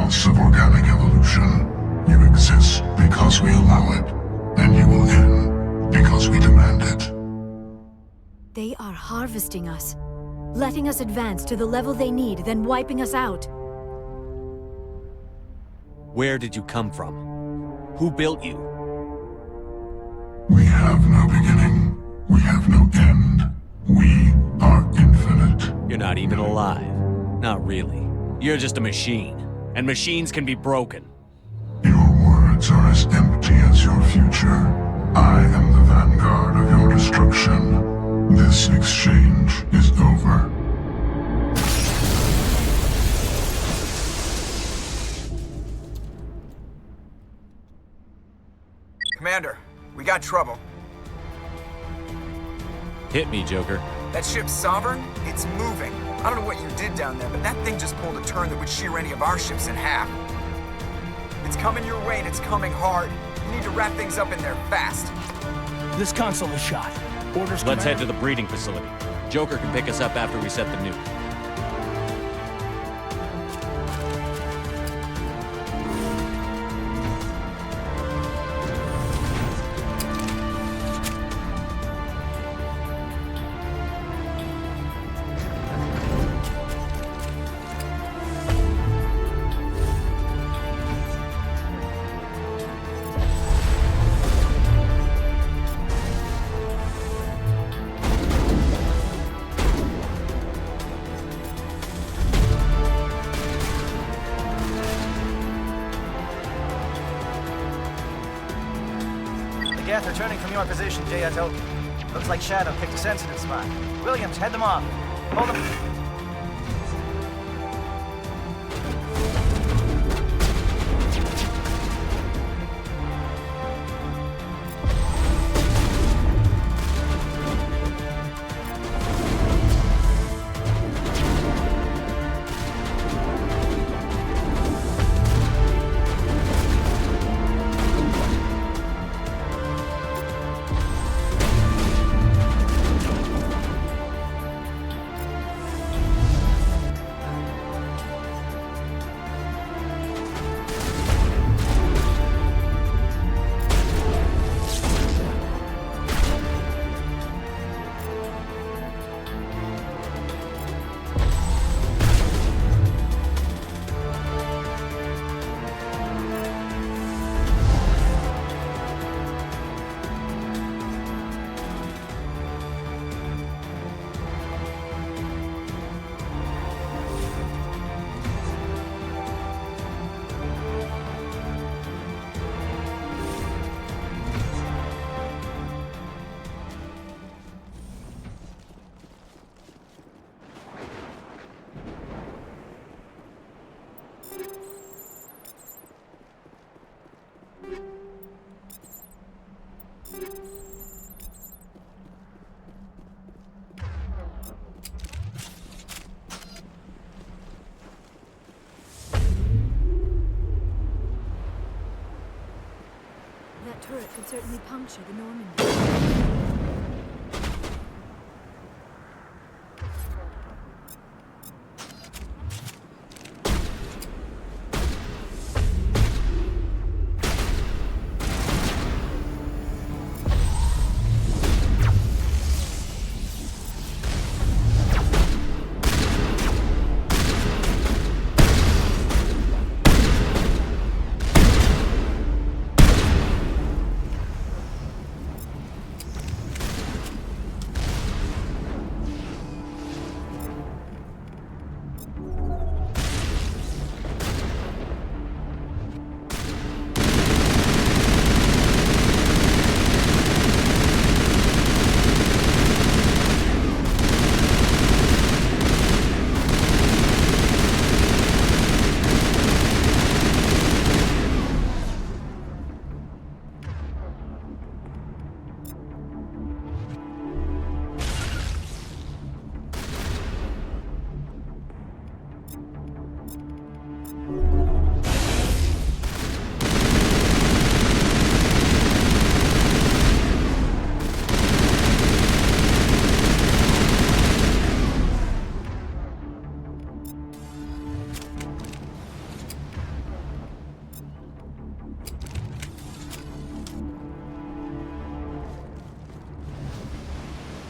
chaos of organic evolution. You exist because we allow it, and you will end because we demand it. They are harvesting us, letting us advance to the level they need, then wiping us out. Where did you come from? Who built you? We have no beginning. We have no end. We are infinite. You're not even alive. Not really. You're just a machine. And machines can be broken. Your words are as empty as your future. I am the vanguard of your destruction. This exchange is over. Commander, we got trouble. Hit me, Joker. That ship's Sovereign? It's moving. I don't know what you did down there, but that thing just pulled a turn that would shear any of our ships in half. It's coming your way and it's coming hard. You need to wrap things up in there fast. This console is shot. Orders, Let's head Commander. to the breeding facility. Joker can pick us up after we set the nuke. Geth returning from your position, J.Otto. Looks like Shadow picked a sensitive spot. Williams, head them off. Hold them. That turret could certainly puncture the Normandy.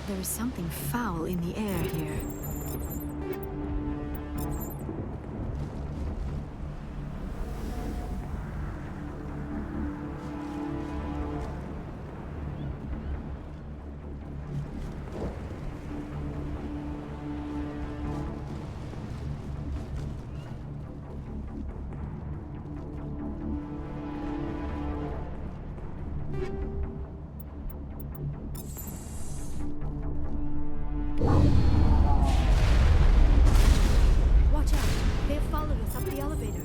There is something foul in the air here. Watch out! They have followed us up the elevator.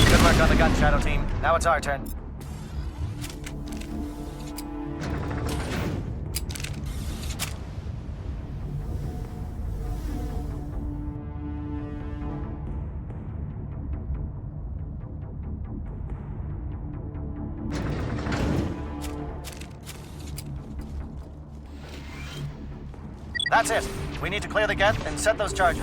Good work on the gun, Shadow Team. Now it's our turn. That's it. We need to clear the gate and set those charges.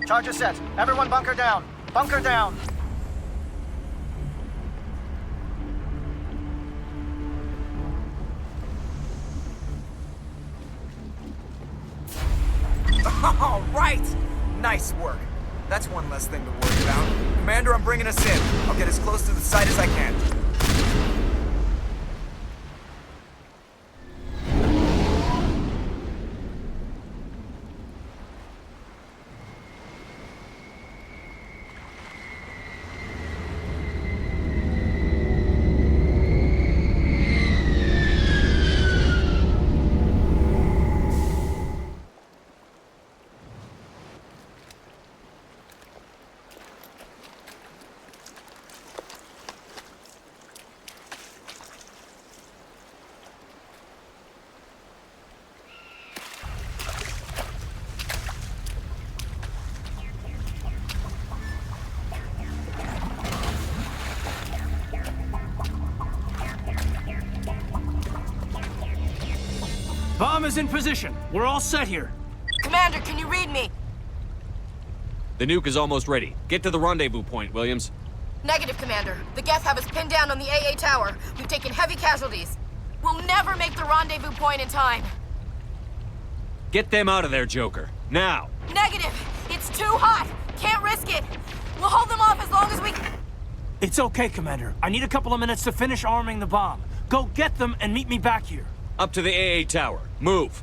Charges set. Everyone bunker down. Bunker down. All right! Nice work. That's one less thing to worry about. Commander, I'm bringing us in. I'll get as close to the site as I can. Bomb is in position. We're all set here. Commander, can you read me? The nuke is almost ready. Get to the rendezvous point, Williams. Negative, Commander. The Geth have us pinned down on the AA tower. We've taken heavy casualties. We'll never make the rendezvous point in time. Get them out of there, Joker. Now! Negative! It's too hot! Can't risk it! We'll hold them off as long as we... It's okay, Commander. I need a couple of minutes to finish arming the bomb. Go get them and meet me back here. Up to the AA tower. Move!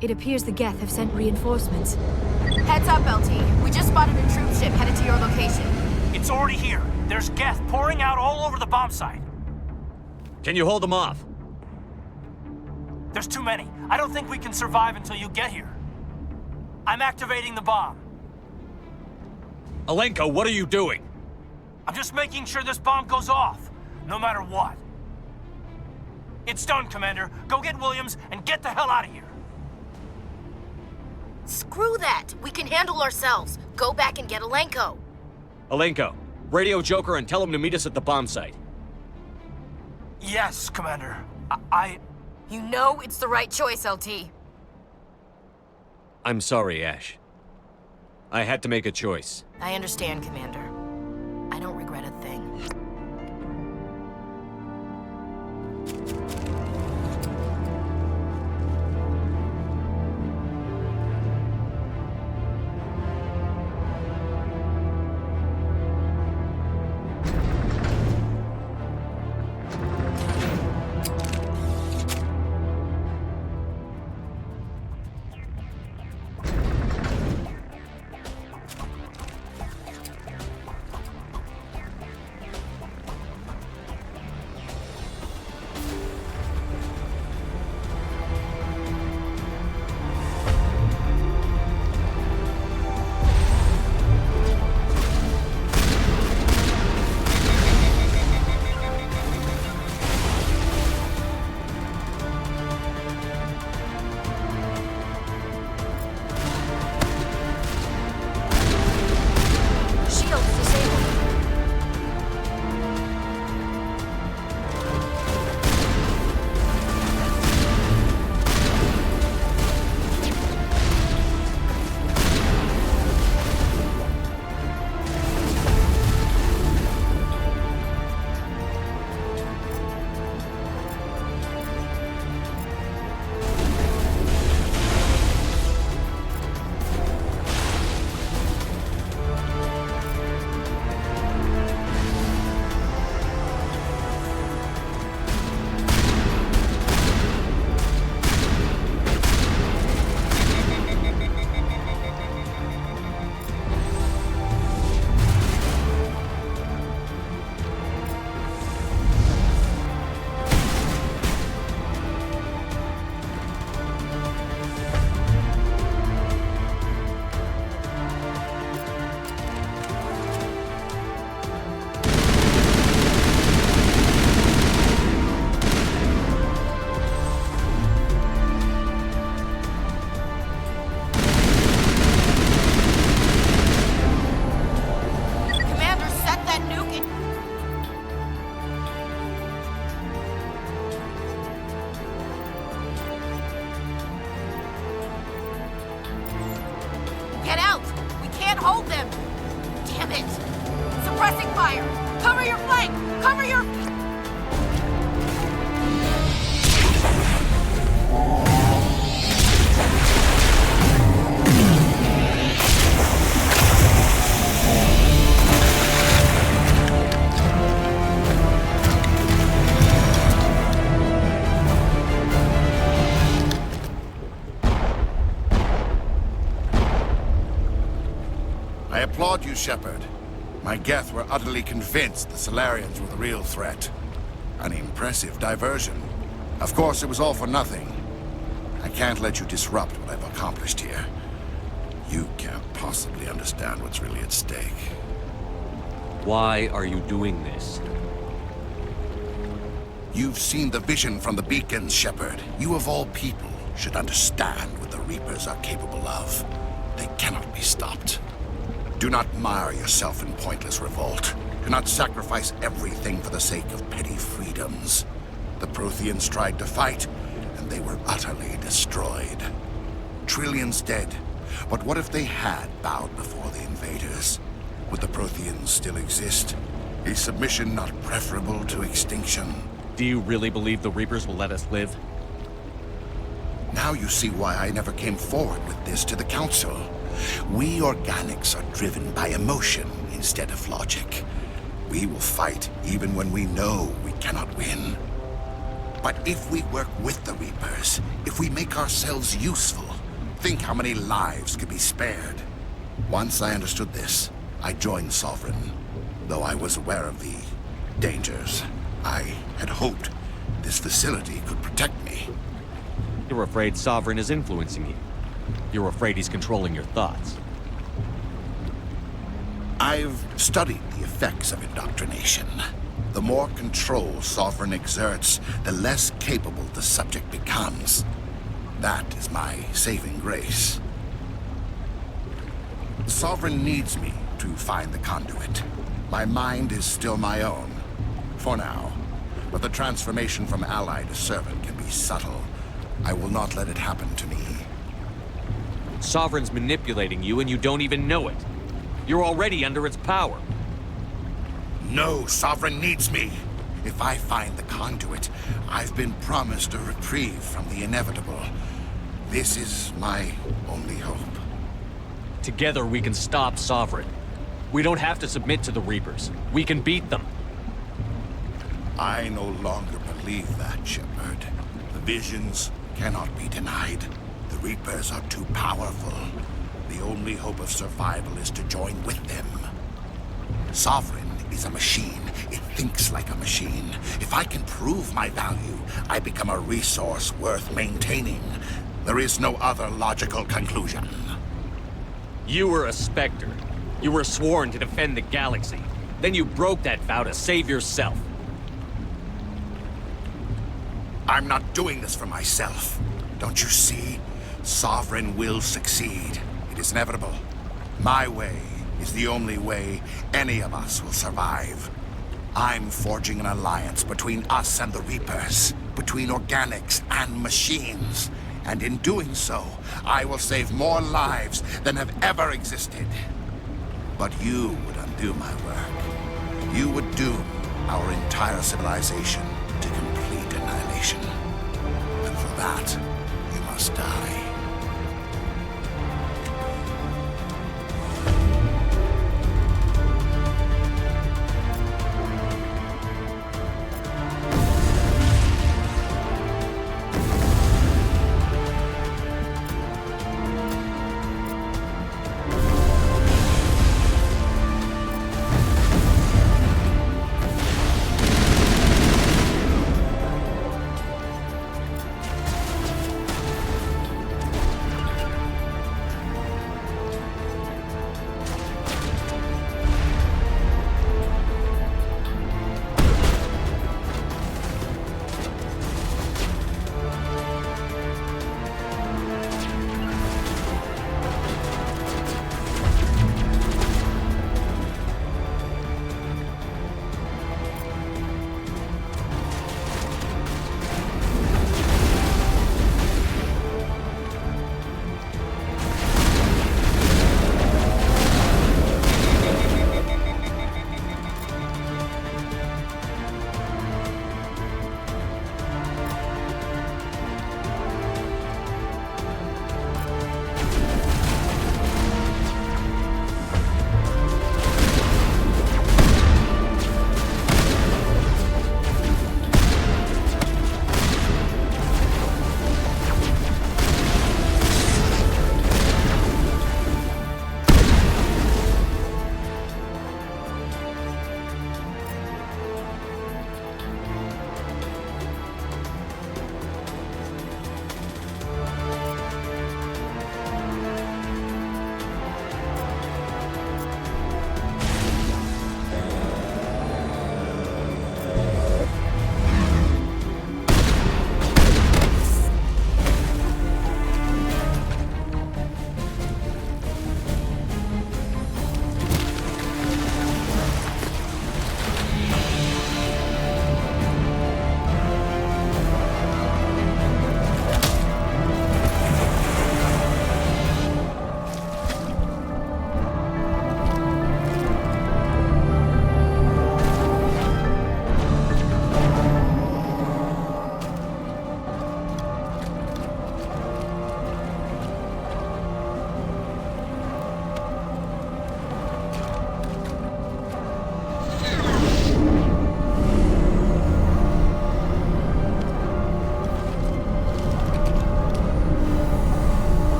It appears the Geth have sent reinforcements. Heads up, LT. We just spotted a troop ship headed to your location. It's already here. There's Geth pouring out all over the bomb site. Can you hold them off? There's too many. I don't think we can survive until you get here. I'm activating the bomb. Alenko, what are you doing? I'm just making sure this bomb goes off, no matter what. It's done, Commander. Go get Williams and get the hell out of here. Screw that! We can handle ourselves. Go back and get Alenko. Alenko, radio Joker and tell him to meet us at the bomb site. Yes, Commander. You know it's the right choice, LT. I'm sorry, Ash. I had to make a choice. I understand, Commander. I don't regret a thing. Hold them! Damn it! Suppressing fire! Cover your flank! Cover your... I applaud you, Shepard. My Geth were utterly convinced the Solarians were the real threat. An impressive diversion. Of course, it was all for nothing. I can't let you disrupt what I've accomplished here. You can't possibly understand what's really at stake. Why are you doing this? You've seen the vision from the beacons, Shepard. You of all people should understand what the Reapers are capable of. They cannot be stopped. Do not mire yourself in pointless revolt. Do not sacrifice everything for the sake of petty freedoms. The Protheans tried to fight, and they were utterly destroyed. Trillions dead. But what if they had bowed before the invaders? Would the Protheans still exist? Is submission not preferable to extinction? Do you really believe the Reapers will let us live? Now you see why I never came forward with this to the Council. We organics are driven by emotion instead of logic. We will fight even when we know we cannot win. But if we work with the Reapers, if we make ourselves useful, think how many lives could be spared. Once I understood this, I joined Sovereign. Though I was aware of the dangers, I had hoped this facility could protect me. You're afraid Sovereign is influencing you. You're afraid he's controlling your thoughts. I've studied the effects of indoctrination. The more control Sovereign exerts, the less capable the subject becomes. That is my saving grace. Sovereign needs me to find the conduit. My mind is still my own, for now. But the transformation from ally to servant can be subtle. I will not let it happen to me. Sovereign's manipulating you and you don't even know it. You're already under its power. No, Sovereign needs me. If I find the conduit, I've been promised a reprieve from the inevitable. This is my only hope. Together we can stop Sovereign. We don't have to submit to the Reapers. We can beat them. I no longer believe that, Shepard. The visions cannot be denied. The Reapers are too powerful. The only hope of survival is to join with them. Sovereign is a machine. It thinks like a machine. If I can prove my value, I become a resource worth maintaining. There is no other logical conclusion. You were a Spectre. You were sworn to defend the galaxy. Then you broke that vow to save yourself. I'm not doing this for myself. Don't you see? Sovereign will succeed. It is inevitable. My way is the only way any of us will survive. I'm forging an alliance between us and the Reapers, between organics and machines. And in doing so, I will save more lives than have ever existed. But you would undo my work. You would doom our entire civilization to complete annihilation. And for that, you must die.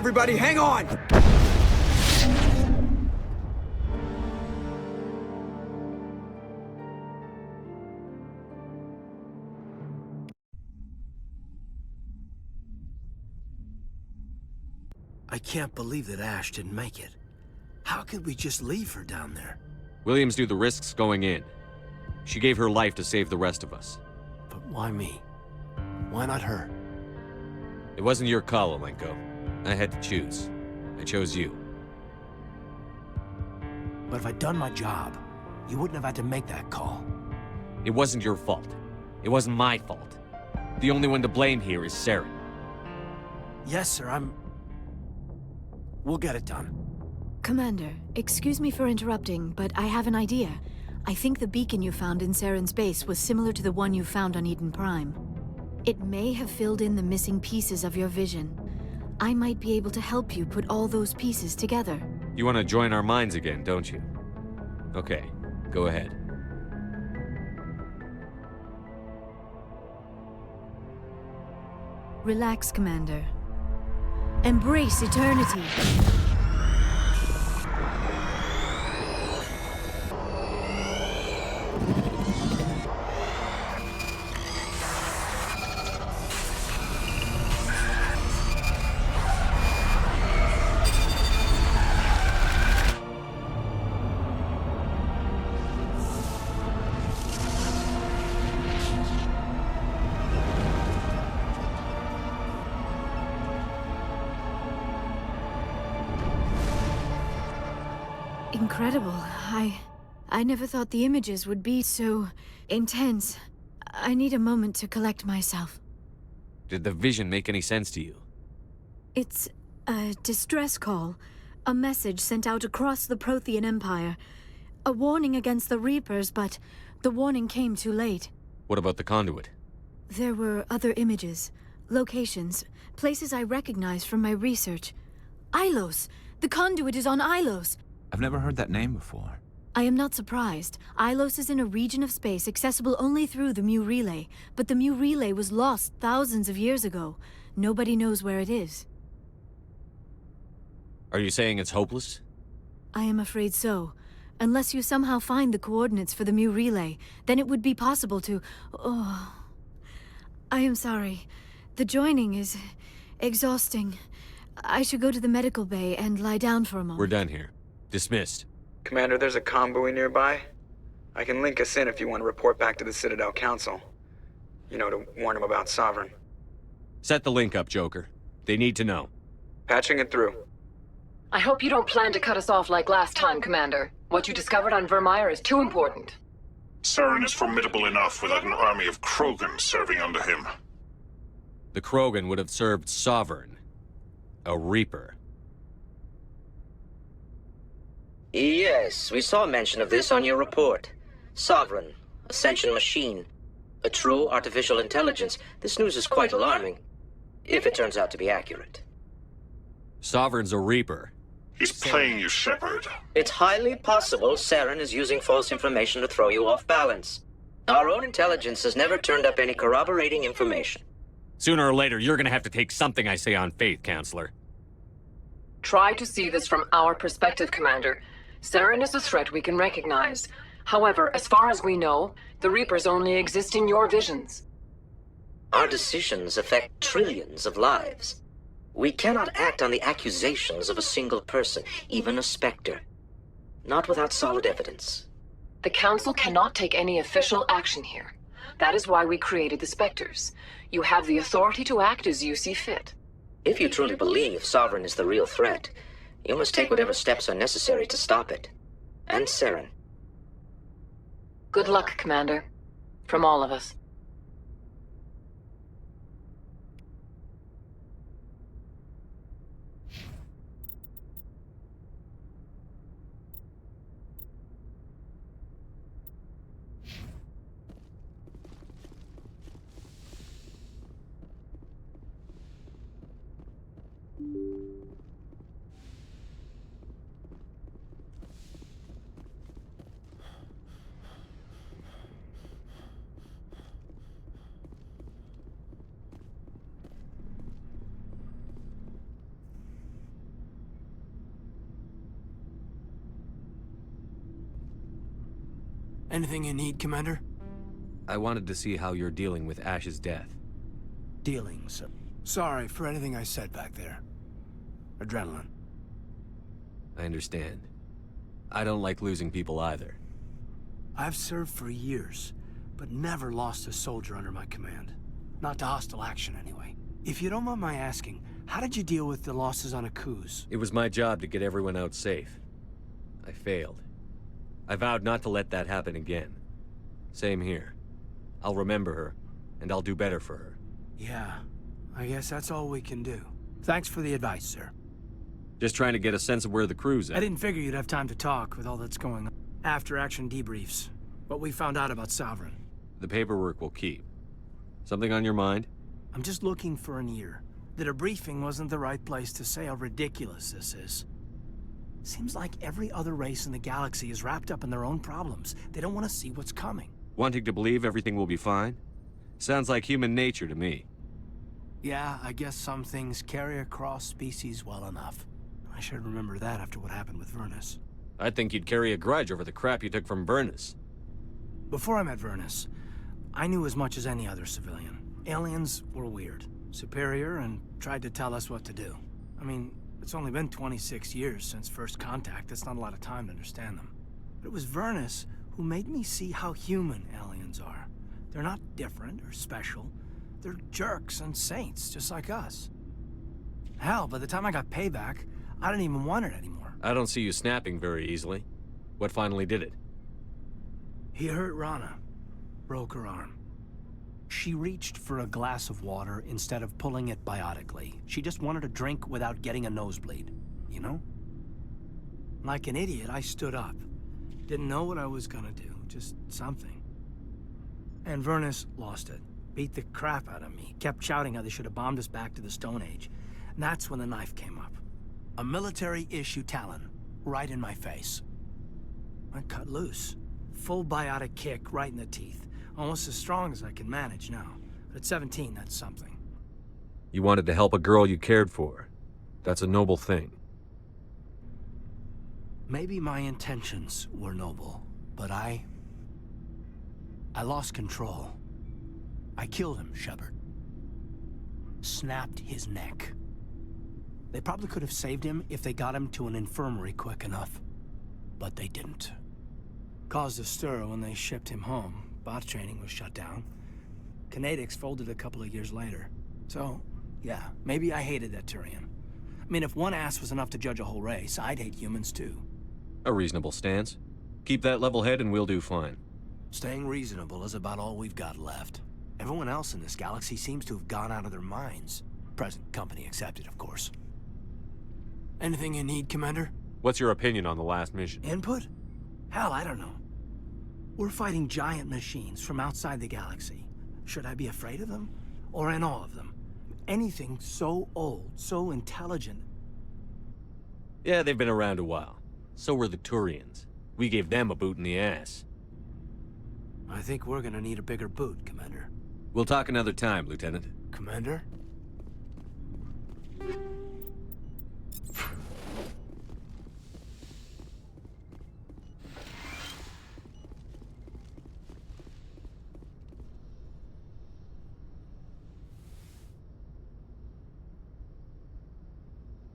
everybody, hang on! I can't believe that Ash didn't make it. How could we just leave her down there? Williams knew the risks going in. She gave her life to save the rest of us. But why me? Why not her? It wasn't your call, Alenko. I had to choose. I chose you. But if I'd done my job, you wouldn't have had to make that call. It wasn't your fault. It wasn't my fault. The only one to blame here is Saren. Yes, sir, We'll get it done. Commander, excuse me for interrupting, but I have an idea. I think the beacon you found in Saren's base was similar to the one you found on Eden Prime. It may have filled in the missing pieces of your vision. I might be able to help you put all those pieces together. You want to join our minds again, don't you? Okay, go ahead. Relax, Commander. Embrace eternity. Incredible. I never thought the images would be so intense. I need a moment to collect myself. Did the vision make any sense to you? It's a distress call. A message sent out across the Prothean Empire. A warning against the Reapers, but the warning came too late. What about the conduit? There were other images, locations, places I recognized from my research. Ilos! The conduit is on Ilos! I've never heard that name before. I am not surprised. Ilos is in a region of space accessible only through the Mu Relay, but the Mu Relay was lost thousands of years ago. Nobody knows where it is. Are you saying it's hopeless? I am afraid so. Unless you somehow find the coordinates for the Mu Relay, then it would be possible to... Oh... I am sorry. The joining is... exhausting. I should go to the medical bay and lie down for a moment. We're done here. Dismissed. Commander, there's a convoy nearby. I can link us in if you want to report back to the Citadel Council. You know, to warn them about Sovereign. Set the link up, Joker. They need to know. Patching it through. I hope you don't plan to cut us off like last time, Commander. What you discovered on Virmire is too important. Saren is formidable enough without an army of Krogan serving under him. The Krogan would have served Sovereign. A Reaper. Yes, we saw mention of this on your report. Sovereign, Ascension machine, a true artificial intelligence. This news is quite alarming, if it turns out to be accurate. Sovereign's a Reaper. He's playing you, Shepard. It's highly possible Saren is using false information to throw you off balance. Our own intelligence has never turned up any corroborating information. Sooner or later, you're gonna have to take something I say on faith, Counselor. Try to see this from our perspective, Commander. Saren is a threat we can recognize. However, as far as we know, the Reapers only exist in your visions. Our decisions affect trillions of lives. We cannot act on the accusations of a single person, even a Spectre. Not without solid evidence. The Council cannot take any official action here. That is why we created the Spectres. You have the authority to act as you see fit. If you truly believe Sovereign is the real threat, you must take whatever steps are necessary to stop it. And Saren. Good luck, Commander. From all of us. Anything you need, Commander? I wanted to see how you're dealing with Ash's death. Dealing, sir. Sorry for anything I said back there. Adrenaline. I understand. I don't like losing people either. I've served for years, but never lost a soldier under my command. Not to hostile action, anyway. If you don't mind my asking, how did you deal with the losses on Akuz? It was my job to get everyone out safe. I failed. I vowed not to let that happen again. Same here. I'll remember her, and I'll do better for her. Yeah, I guess that's all we can do. Thanks for the advice, sir. Just trying to get a sense of where the crew's at. I didn't figure you'd have time to talk with all that's going on. After-action debriefs. What we found out about Sovereign. The paperwork will keep. Something on your mind? I'm just looking for an ear. The debriefing wasn't the right place to say how ridiculous this is. Seems like every other race in the galaxy is wrapped up in their own problems. They don't want to see what's coming. Wanting to believe everything will be fine? Sounds like human nature to me. Yeah, I guess some things carry across species well enough. I should remember that after what happened with Vernus. I think you'd carry a grudge over the crap you took from Vernus. Before I met Vernus, I knew as much as any other civilian. Aliens were weird, superior, and tried to tell us what to do. I mean, it's only been 26 years since first contact. That's not a lot of time to understand them. But it was Vernus who made me see how human aliens are. They're not different or special. They're jerks and saints, just like us. Hell, by the time I got payback, I didn't even want it anymore. I don't see you snapping very easily. What finally did it? He hurt Rana. Broke her arm. She reached for a glass of water instead of pulling it biotically. She just wanted a drink without getting a nosebleed, you know? Like an idiot, I stood up. Didn't know what I was gonna do, just something. And Vernus lost it. Beat the crap out of me. Kept shouting how they should have bombed us back to the Stone Age. And that's when the knife came up. A military-issue Talon, right in my face. I cut loose. Full biotic kick right in the teeth. Almost as strong as I can manage now. But at 17, that's something. You wanted to help a girl you cared for. That's a noble thing. Maybe my intentions were noble, but I lost control. I killed him, Shepard. Snapped his neck. They probably could have saved him if they got him to an infirmary quick enough. But they didn't. Caused a stir when they shipped him home. Bot training was shut down. Kinetics folded a couple of years later. So, yeah, maybe I hated that Turian. I mean, if one ass was enough to judge a whole race, I'd hate humans too. A reasonable stance. Keep that level head and we'll do fine. Staying reasonable is about all we've got left. Everyone else in this galaxy seems to have gone out of their minds. Present company accepted, of course. Anything you need, Commander? What's your opinion on the last mission? Input? Hell, I don't know. We're fighting giant machines from outside the galaxy. Should I be afraid of them? Or in awe of them? Anything so old, so intelligent. Yeah, they've been around a while. So were the Turians. We gave them a boot in the ass. I think we're gonna need a bigger boot, Commander. We'll talk another time, Lieutenant. Commander?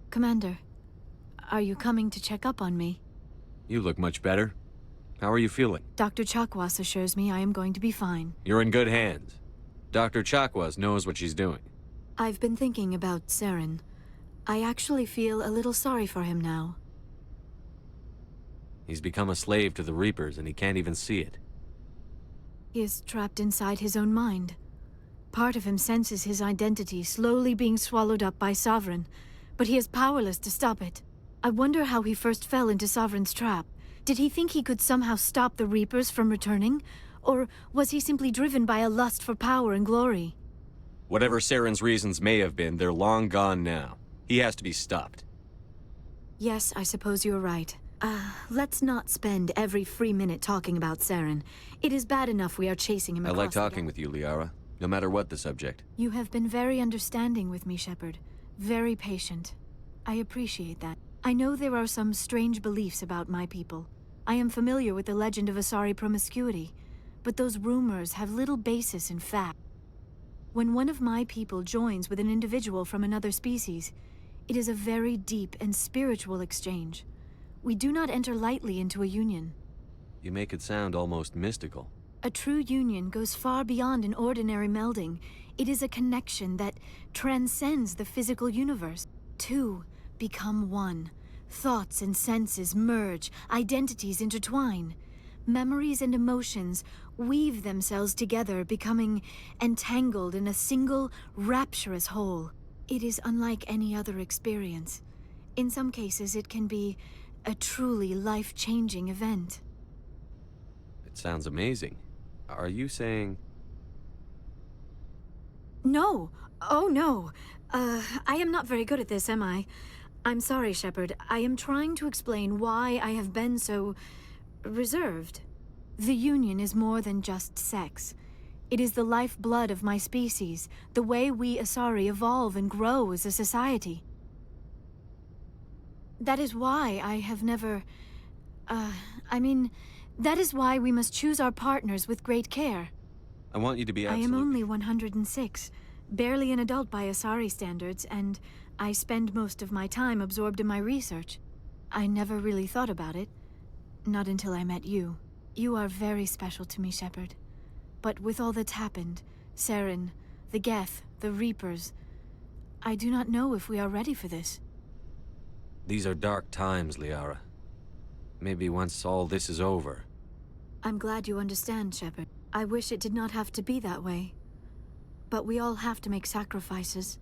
Commander, are you coming to check up on me? You look much better. How are you feeling? Dr. Chakwas assures me I am going to be fine. You're in good hands. Dr. Chakwas knows what she's doing. I've been thinking about Saren. I actually feel a little sorry for him now. He's become a slave to the Reapers and he can't even see it. He is trapped inside his own mind. Part of him senses his identity slowly being swallowed up by Sovereign, but he is powerless to stop it. I wonder how he first fell into Sovereign's trap. Did he think he could somehow stop the Reapers from returning? Or was he simply driven by a lust for power and glory? Whatever Saren's reasons may have been, they're long gone now. He has to be stopped. Yes, I suppose you're right. Let's not spend every free minute talking about Saren. It is bad enough we are chasing him I across like talking with you, Liara. No matter what the subject. You have been very understanding with me, Shepard. Very patient. I appreciate that. I know there are some strange beliefs about my people. I am familiar with the legend of Asari promiscuity, but those rumors have little basis in fact. When one of my people joins with an individual from another species, it is a very deep and spiritual exchange. We do not enter lightly into a union. You make it sound almost mystical. A true union goes far beyond an ordinary melding. It is a connection that transcends the physical universe. Two become one. Thoughts and senses merge, identities intertwine. Memories and emotions weave themselves together, becoming entangled in a single, rapturous whole. It is unlike any other experience. In some cases, it can be a truly life-changing event. It sounds amazing. Are you saying... No. Oh, no. I am not very good at this, am I? I'm sorry, Shepard. I am trying to explain why I have been so... reserved. The Union is more than just sex. It is the lifeblood of my species, the way we Asari evolve and grow as a society. That is why I have never... that is why we must choose our partners with great care. I want you to be I absolutely... am only 106, barely an adult by Asari standards, and I spend most of my time absorbed in my research. I never really thought about it. Not until I met you. You are very special to me, Shepard. But with all that's happened, Saren, the Geth, the Reapers, I do not know if we are ready for this. These are dark times, Liara. Maybe once all this is over... I'm glad you understand, Shepard. I wish it did not have to be that way. But we all have to make sacrifices.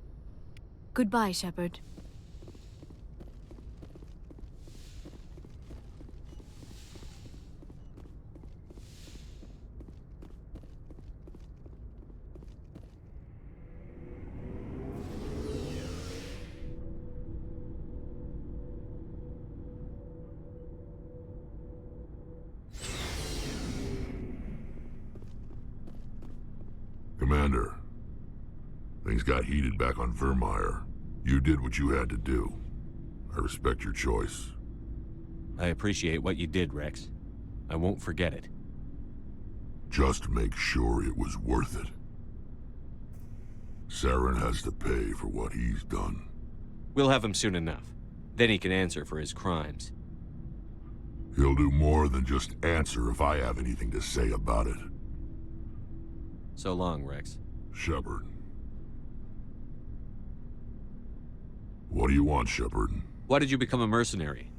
Goodbye, Shepard. Commander, things got heated back on Virmire. You did what you had to do. I respect your choice. I appreciate what you did, Wrex. I won't forget it. Just make sure it was worth it. Saren has to pay for what he's done. We'll have him soon enough. Then he can answer for his crimes. He'll do more than just answer if I have anything to say about it. So long, Wrex. Shepard. What do you want, Shepard? Why did you become a mercenary?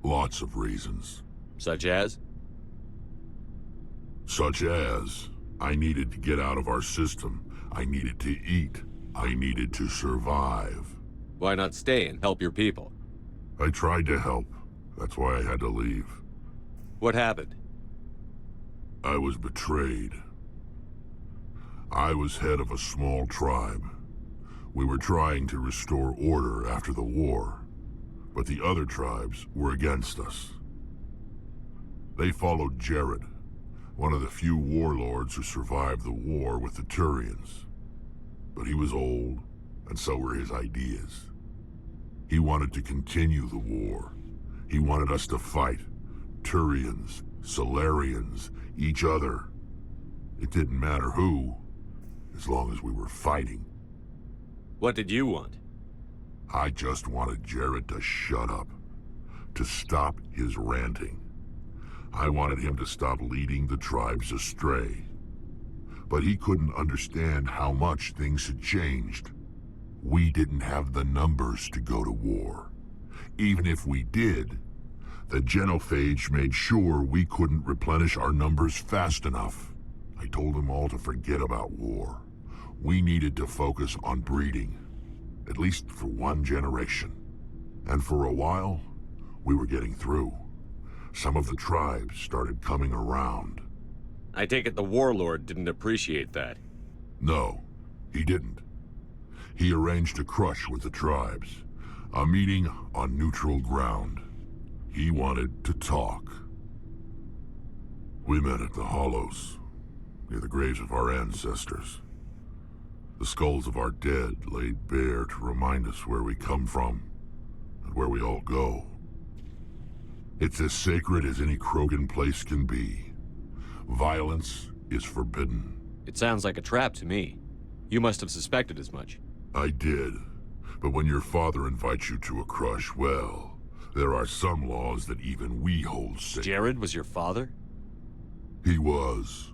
Lots of reasons. Such as? Such as, I needed to get out of our system. I needed to eat. I needed to survive. Why not stay and help your people? I tried to help. That's why I had to leave. What happened? I was betrayed. I was head of a small tribe. We were trying to restore order after the war, but the other tribes were against us. They followed Jared, one of the few warlords who survived the war with the Turians. But he was old, and so were his ideas. He wanted to continue the war. He wanted us to fight. Turians, Solarians, each other. It didn't matter who, as long as we were fighting. What did you want? I just wanted Jared to shut up, to stop his ranting. I wanted him to stop leading the tribes astray. But he couldn't understand how much things had changed. We didn't have the numbers to go to war. Even if we did, the genophage made sure we couldn't replenish our numbers fast enough. I told them all to forget about war. We needed to focus on breeding, at least for one generation. And for a while, we were getting through. Some of the tribes started coming around. I take it the warlord didn't appreciate that. No, he didn't. He arranged a crush with the tribes, a meeting on neutral ground. He wanted to talk. We met at the Hollows, near the graves of our ancestors. The skulls of our dead laid bare to remind us where we come from and where we all go. It's as sacred as any Krogan place can be. Violence is forbidden. It sounds like a trap to me. You must have suspected as much. I did. But when your father invites you to a crush, well, there are some laws that even we hold sacred. Jared was your father? He was.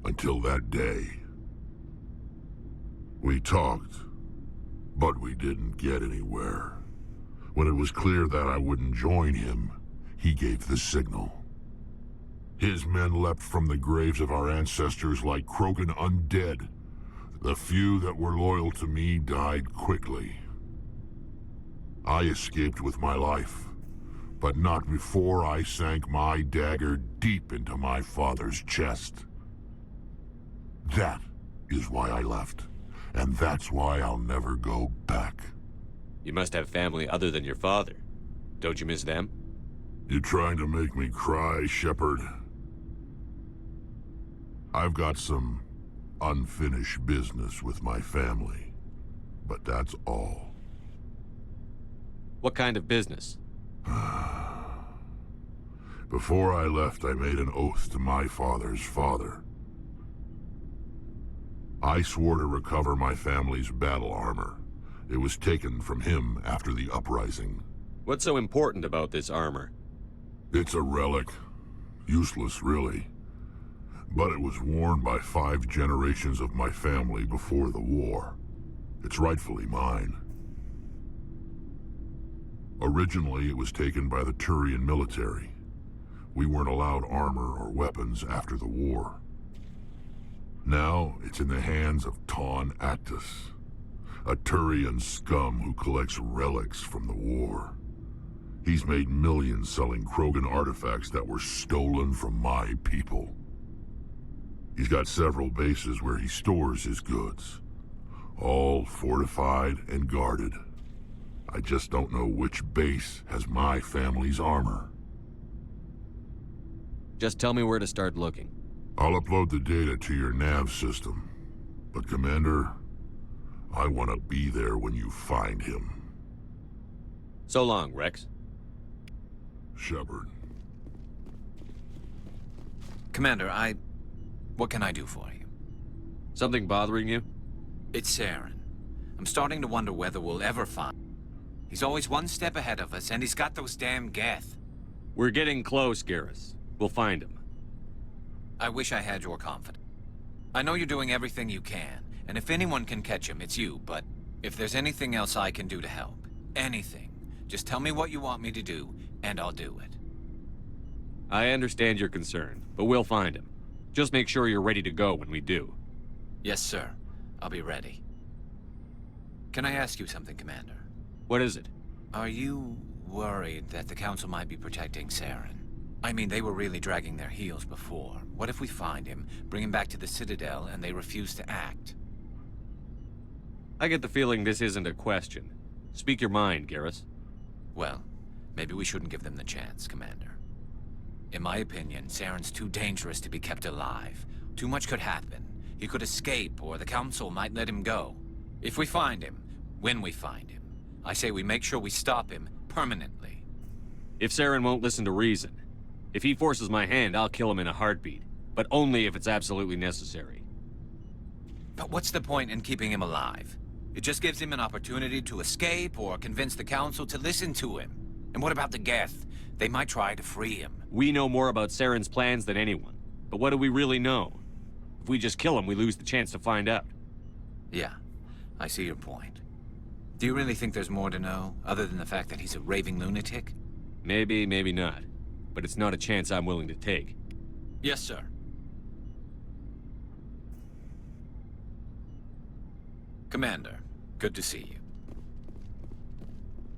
Until that day. We talked, but we didn't get anywhere. When it was clear that I wouldn't join him, he gave the signal. His men leapt from the graves of our ancestors like Krogan undead. The few that were loyal to me died quickly. I escaped with my life, but not before I sank my dagger deep into my father's chest. That is why I left, and that's why I'll never go back. You must have family other than your father. Don't you miss them? You trying to make me cry, Shepard? I've got some unfinished business with my family, but that's all. What kind of business? Before I left, I made an oath to my father's father. I swore to recover my family's battle armor. It was taken from him after the uprising. What's so important about this armor? It's a relic. Useless, really. But it was worn by 5 generations of my family before the war. It's rightfully mine. Originally, it was taken by the Turian military. We weren't allowed armor or weapons after the war. Now, it's in the hands of Taun Actus, a Turian scum who collects relics from the war. He's made millions selling Krogan artifacts that were stolen from my people. He's got several bases where he stores his goods, all fortified and guarded. I just don't know which base has my family's armor. Just tell me where to start looking. I'll upload the data to your nav system. But Commander, I want to be there when you find him. So long, Wrex. Shepard. Commander, what can I do for you? Something bothering you? It's Saren. I'm starting to wonder whether we'll ever find... He's always one step ahead of us, and he's got those damn Geth. We're getting close, Garrus. We'll find him. I wish I had your confidence. I know you're doing everything you can, and if anyone can catch him, it's you, but if there's anything else I can do to help, anything, just tell me what you want me to do, and I'll do it. I understand your concern, but we'll find him. Just make sure you're ready to go when we do. Yes, sir. I'll be ready. Can I ask you something, Commander? What is it? Are you worried that the Council might be protecting Saren? I mean, they were really dragging their heels before. What if we find him, bring him back to the Citadel, and they refuse to act? I get the feeling this isn't a question. Speak your mind, Garrus. Well, maybe we shouldn't give them the chance, Commander. In my opinion, Saren's too dangerous to be kept alive. Too much could happen. He could escape, or the Council might let him go. If we find him, when we find him, I say we make sure we stop him permanently. If Saren won't listen to reason, if he forces my hand, I'll kill him in a heartbeat. But only if it's absolutely necessary. But what's the point in keeping him alive? It just gives him an opportunity to escape or convince the Council to listen to him. And what about the Geth? They might try to free him. We know more about Saren's plans than anyone. But what do we really know? If we just kill him, we lose the chance to find out. Yeah, I see your point. Do you really think there's more to know, other than the fact that he's a raving lunatic? Maybe, maybe not. But it's not a chance I'm willing to take. Yes, sir. Commander, good to see you.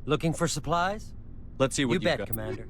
Looking for supplies? Let's see what you you've bet, got. Commander.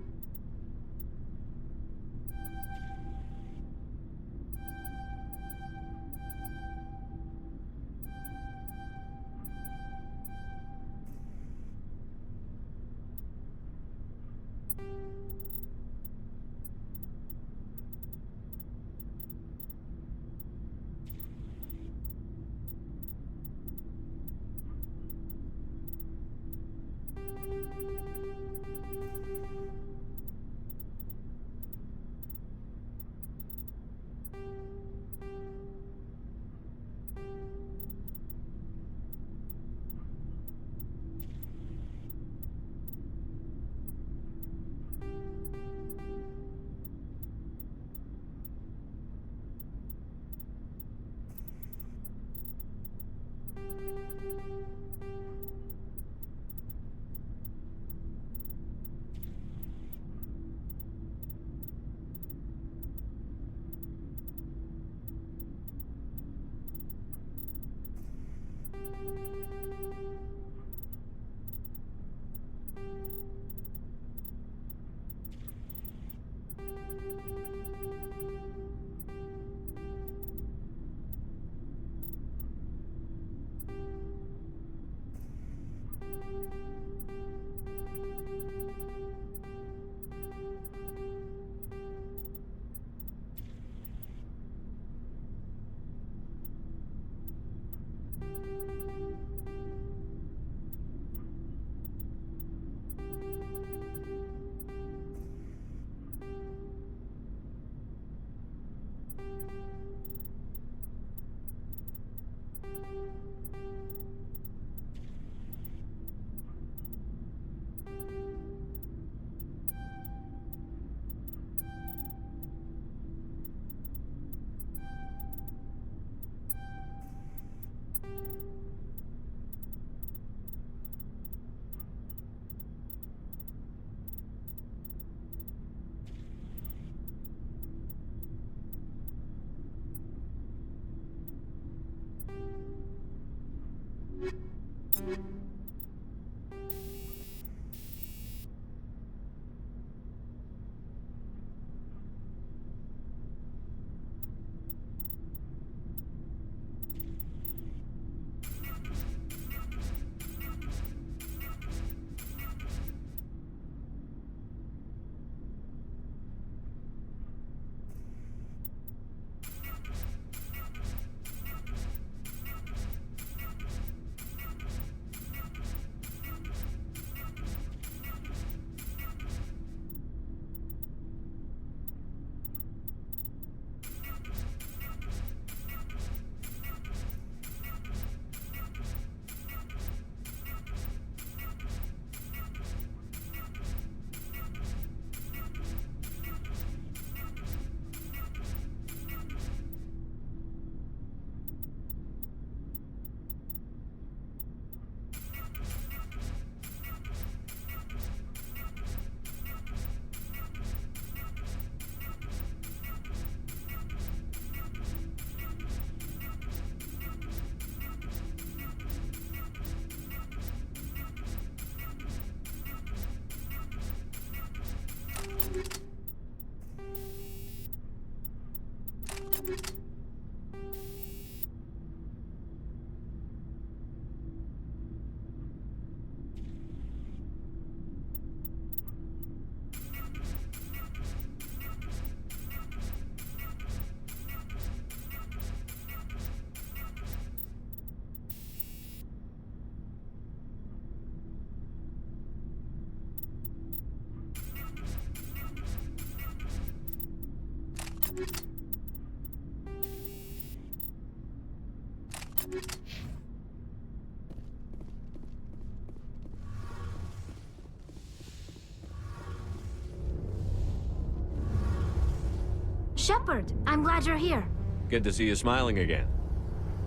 Shepard, I'm glad you're here. Good to see you smiling again,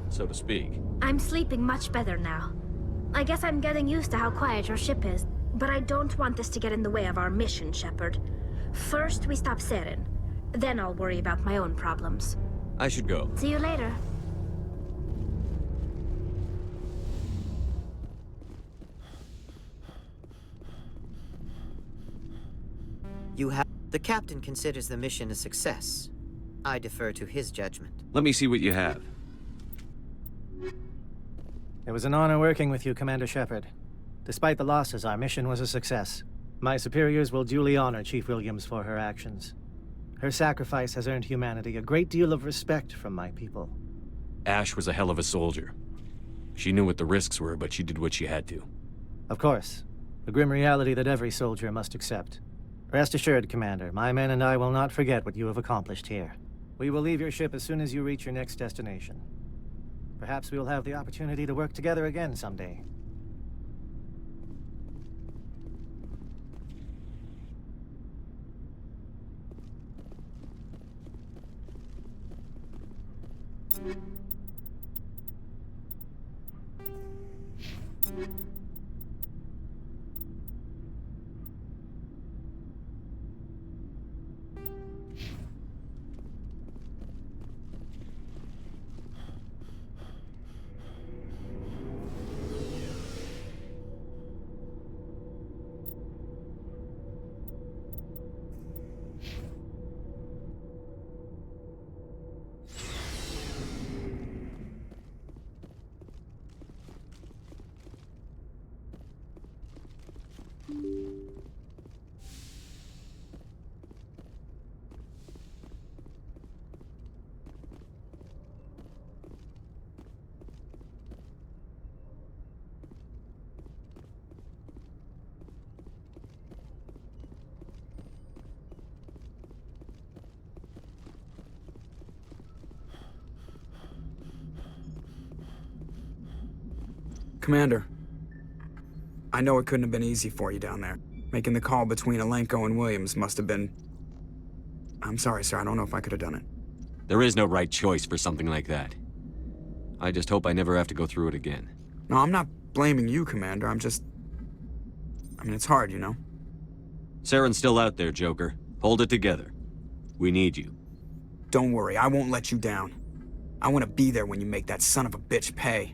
so to speak. I'm sleeping much better now. I guess I'm getting used to how quiet your ship is, but I don't want this to get in the way of our mission, Shepard. First, we stop Saren. Then I'll worry about my own problems. I should go. See you later. The captain considers the mission a success. I defer to his judgment. Let me see what you have. It was an honor working with you, Commander Shepard. Despite the losses, our mission was a success. My superiors will duly honor Chief Williams for her actions. Her sacrifice has earned humanity a great deal of respect from my people. Ash was a hell of a soldier. She knew what the risks were, but she did what she had to. Of course. The grim reality that every soldier must accept. Rest assured, Commander, my men and I will not forget what you have accomplished here. We will leave your ship as soon as you reach your next destination. Perhaps we will have the opportunity to work together again someday. Commander, I know it couldn't have been easy for you down there. Making the call between Alenko and Williams must have been... I'm sorry, sir. I don't know if I could have done it. There is no right choice for something like that. I just hope I never have to go through it again. No, I'm not blaming you, Commander. I mean, it's hard, you know? Saren's still out there, Joker. Hold it together. We need you. Don't worry, I won't let you down. I want to be there when you make that son of a bitch pay.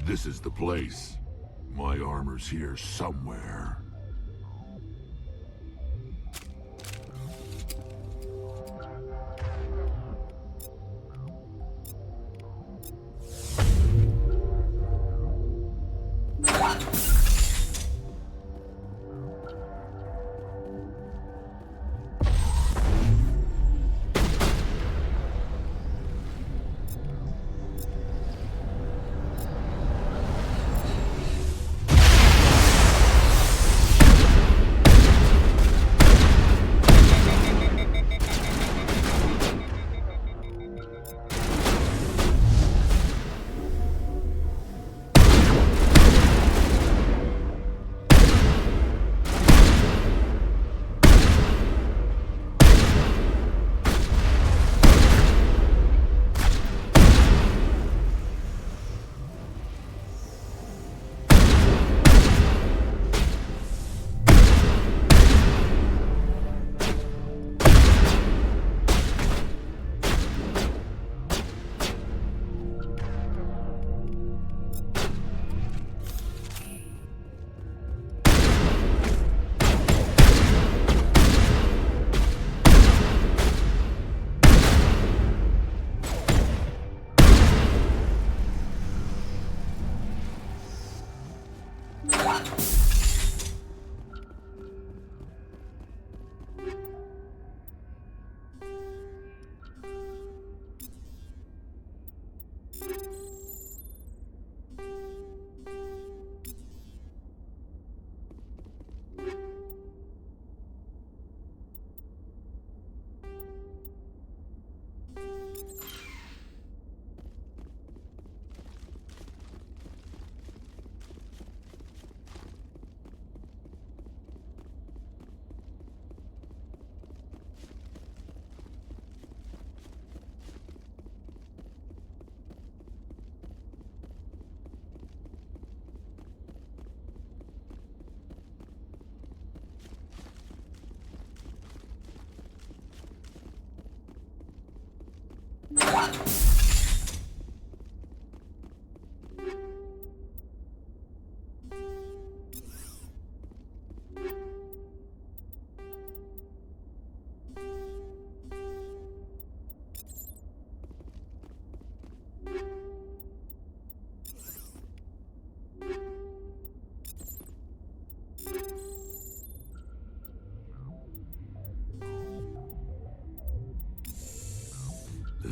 This is the place. My armor's here somewhere.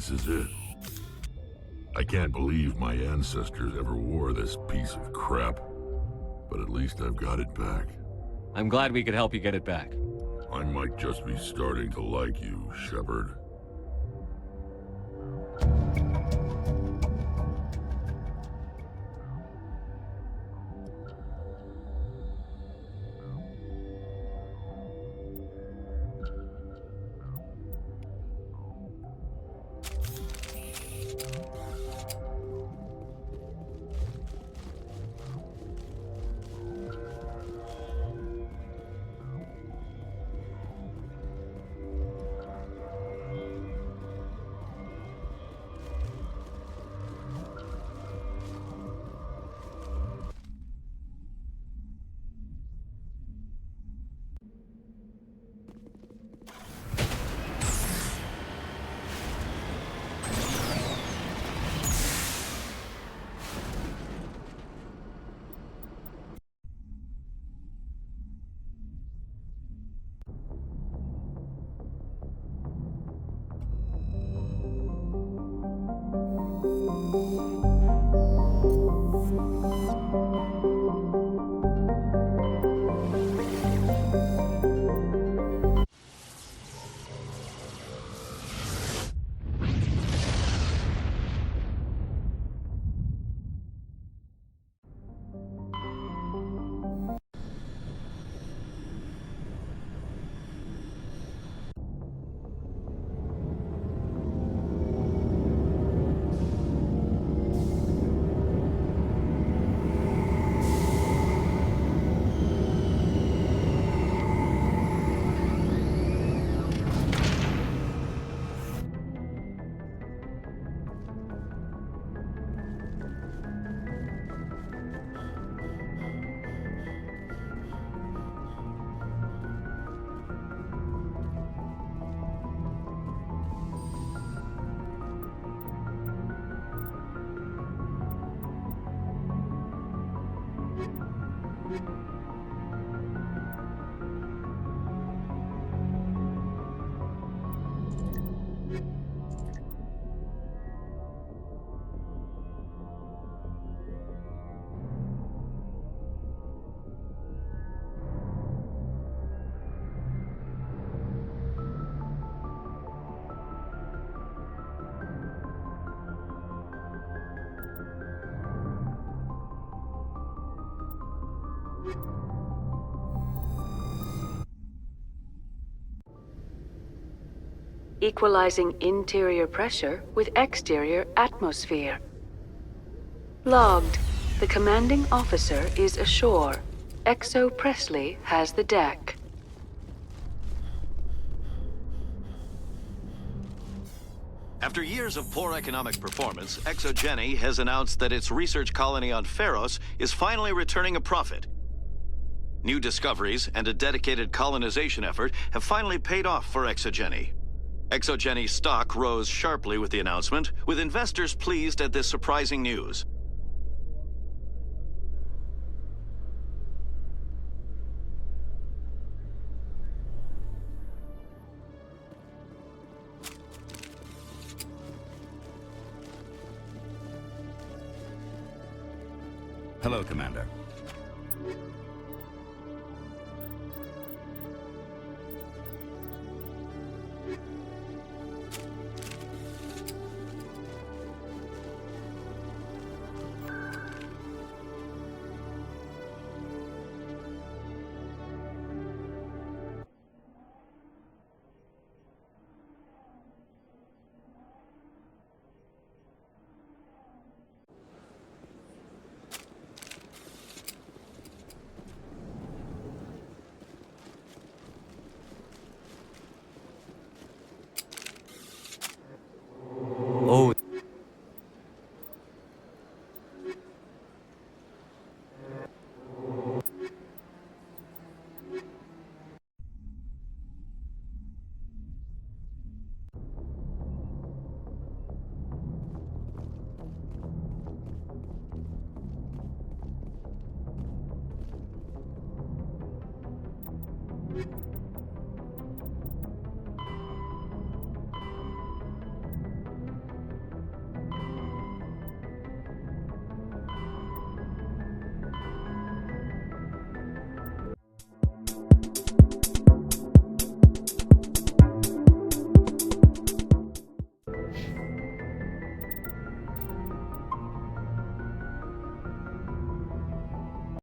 This is it. I can't believe my ancestors ever wore this piece of crap, but at least I've got it back. I'm glad we could help you get it back. I might just be starting to like you, Shepard. equalizing interior pressure with exterior atmosphere. Logged. The commanding officer is ashore. Exo Presley has the deck. After years of poor economic performance, ExoGeni has announced that its research colony on Pharos is finally returning a profit. New discoveries and a dedicated colonization effort have finally paid off for ExoGeni. ExoGeni's stock rose sharply with the announcement, with investors pleased at this surprising news. Hello, Commander. Oh. You